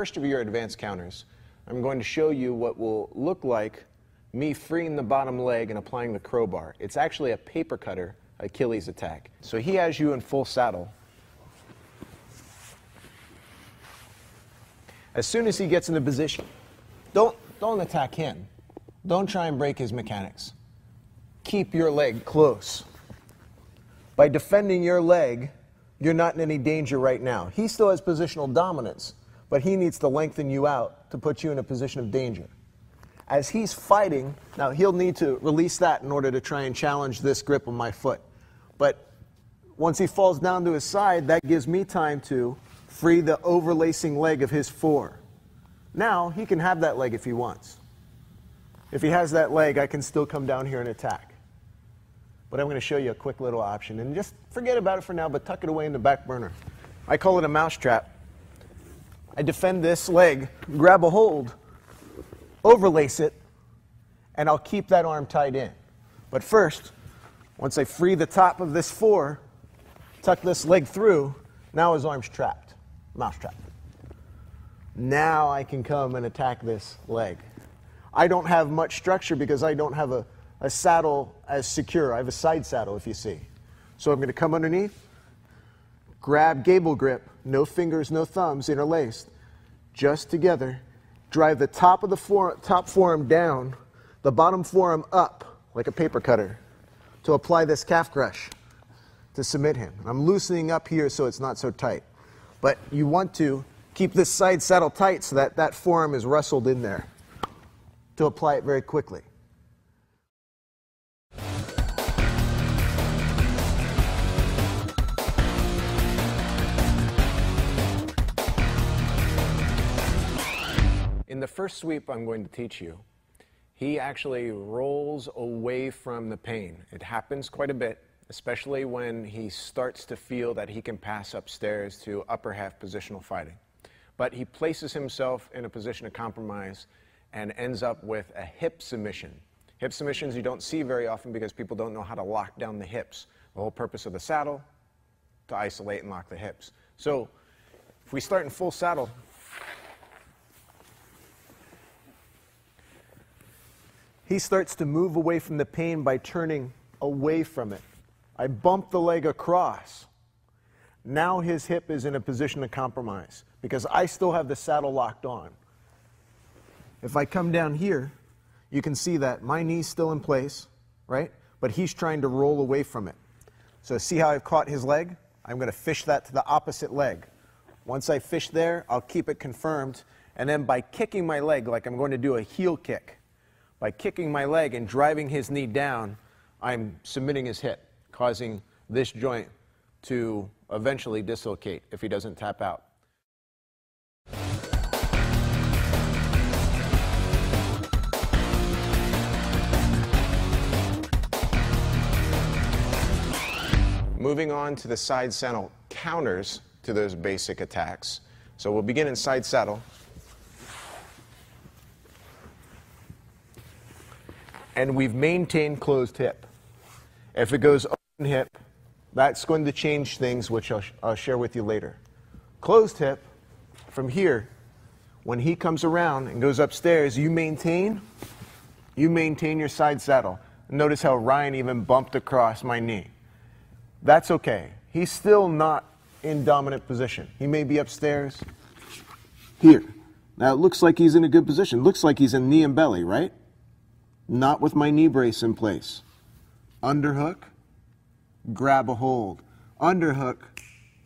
first of your advanced counters, I'm going to show you what will look like me freeing the bottom leg and applying the crowbar. It's actually a paper cutter Achilles attack. So he has you in full saddle. As soon as he gets into position, don't attack him. Don't try and break his mechanics. Keep your leg close. By defending your leg, you're not in any danger right now. He still has positional dominance, but he needs to lengthen you out to put you in a position of danger. As he's fighting, now he'll need to release that in order to try and challenge this grip on my foot. But once he falls down to his side, that gives me time to free the overlacing leg of his fore. Now he can have that leg if he wants. If he has that leg, I can still come down here and attack. But I'm going to show you a quick little option. And just forget about it for now, but tuck it away in the back burner. I call it a mousetrap. I defend this leg, grab a hold, overlace it, and I'll keep that arm tied in. But first, once I free the top of this fore, tuck this leg through, now his arm's trapped. Mousetrap. Now I can come and attack this leg. I don't have much structure because I don't have a saddle as secure. I have a side saddle, if you see. So I'm going to come underneath, grab gable grip, no fingers, no thumbs, interlaced, just together, drive the top of the top forearm down, the bottom forearm up, like a paper cutter, to apply this calf crush to submit him. I'm loosening up here so it's not so tight. But you want to keep this side saddle tight so that that forearm is wrestled in there to apply it very quickly. In the first sweep I'm going to teach you, he actually rolls away from the pain. It happens quite a bit, especially when he starts to feel that he can pass upstairs to upper half positional fighting. But he places himself in a position of compromise and ends up with a hip submission. Hip submissions you don't see very often because people don't know how to lock down the hips. The whole purpose of the saddle, to isolate and lock the hips. So if we start in full saddle, he starts to move away from the pain by turning away from it. I bump the leg across. Now his hip is in a position of compromise because I still have the saddle locked on. If I come down here, you can see that my knee's still in place, right? But he's trying to roll away from it. So see how I've caught his leg? I'm going to fish that to the opposite leg. Once I fish there, I'll keep it confirmed. And then by kicking my leg, like I'm going to do a heel kick, by kicking my leg and driving his knee down, I'm submitting his hip, causing this joint to eventually dislocate if he doesn't tap out. Moving on to the side saddle counters to those basic attacks. So we'll begin in side saddle. And we've maintained closed hip. If it goes open hip, that's going to change things, which I'll share with you later. Closed hip, from here, when he comes around and goes upstairs, you maintain your side saddle. Notice how Ryan even bumped across my knee. That's okay. He's still not in dominant position. He may be upstairs here. Now it looks like he's in a good position. Looks like he's in knee and belly, right? Not with my knee brace in place. Underhook, grab a hold. Underhook,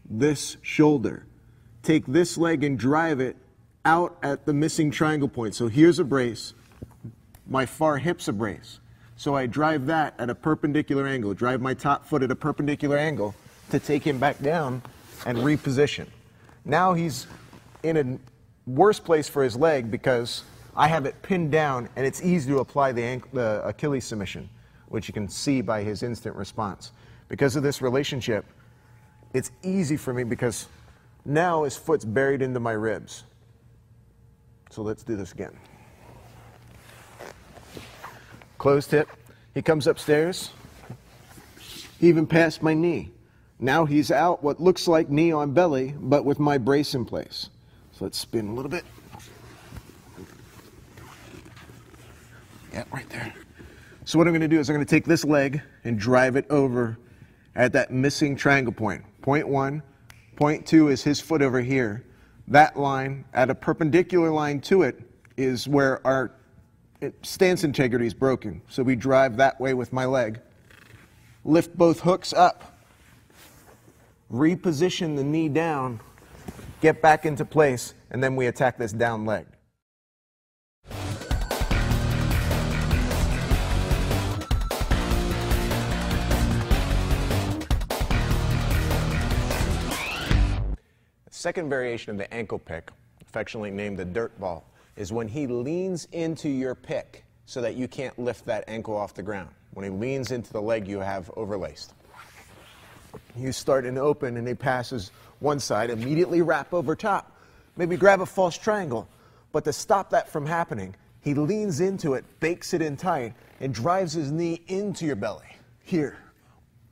this shoulder. Take this leg and drive it out at the missing triangle point. So here's a brace. My far hip's a brace. So I drive that at a perpendicular angle, drive my top foot at a perpendicular angle to take him back down and reposition. Now he's in a worse place for his leg because I have it pinned down and it's easy to apply the Achilles submission, which you can see by his instant response. Because of this relationship, it's easy for me because now his foot's buried into my ribs. So let's do this again. Closed hip. He comes upstairs. He even passed my knee. Now he's out what looks like knee on belly, but with my brace in place. So let's spin a little bit. Yeah, right there. So what I'm going to do is I'm going to take this leg and drive it over at that missing triangle point. Point 1, point 2 is his foot over here. That line, at a perpendicular line to it, is where our stance integrity is broken. So we drive that way with my leg. Lift both hooks up. Reposition the knee down. Get back into place, and then we attack this down leg. The second variation of the ankle pick, affectionately named the dirt ball, is when he leans into your pick so that you can't lift that ankle off the ground. When he leans into the leg you have overlaced. You start in open and he passes one side, immediately wrap over top. Maybe grab a false triangle. But to stop that from happening, he leans into it, bakes it in tight, and drives his knee into your belly, here,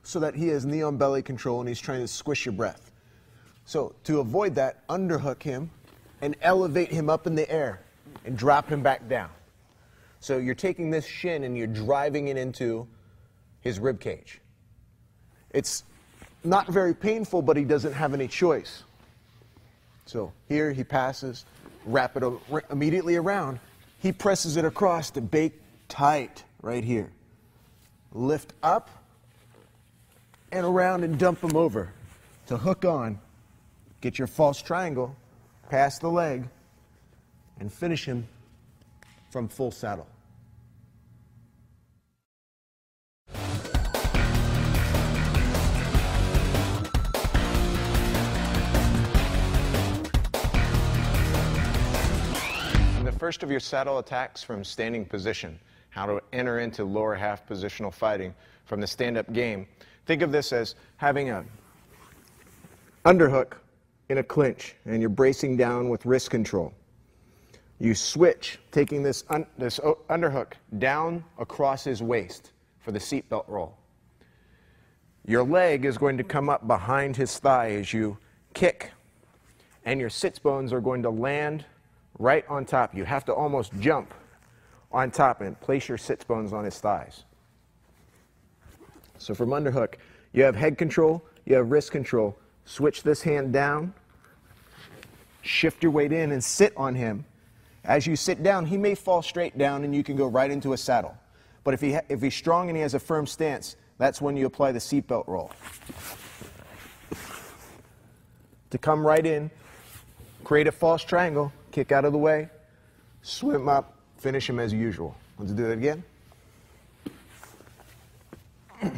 so that he has knee on belly control and he's trying to squish your breath. So to avoid that, underhook him and elevate him up in the air and drop him back down. So you're taking this shin and you're driving it into his rib cage. It's not very painful, but he doesn't have any choice. So here he passes, wrap it immediately around. He presses it across to bake tight right here. Lift up and around and dump him over. To hook on, get your false triangle, pass the leg, and finish him from full saddle. First of your saddle attacks from standing position, how to enter into lower half positional fighting from the stand-up game. Think of this as having an underhook in a clinch, and you're bracing down with wrist control. You switch, taking this underhook down across his waist for the seatbelt roll. Your leg is going to come up behind his thigh as you kick, and your sits bones are going to land right on top. You have to almost jump on top and place your sits bones on his thighs. So from underhook, you have head control, you have wrist control. Switch this hand down, shift your weight in and sit on him. As you sit down, he may fall straight down and you can go right into a saddle. But if he's strong and he has a firm stance, that's when you apply the seatbelt roll. To come right in, create a false triangle, kick out of the way, swim up, finish him as usual. Let's do that again. We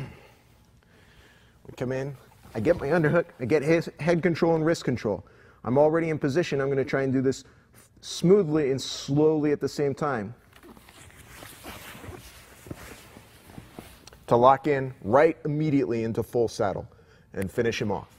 come in, I get my underhook, I get his head control and wrist control. I'm already in position. I'm going to try and do this smoothly and slowly at the same time to lock in right immediately into full saddle and finish him off.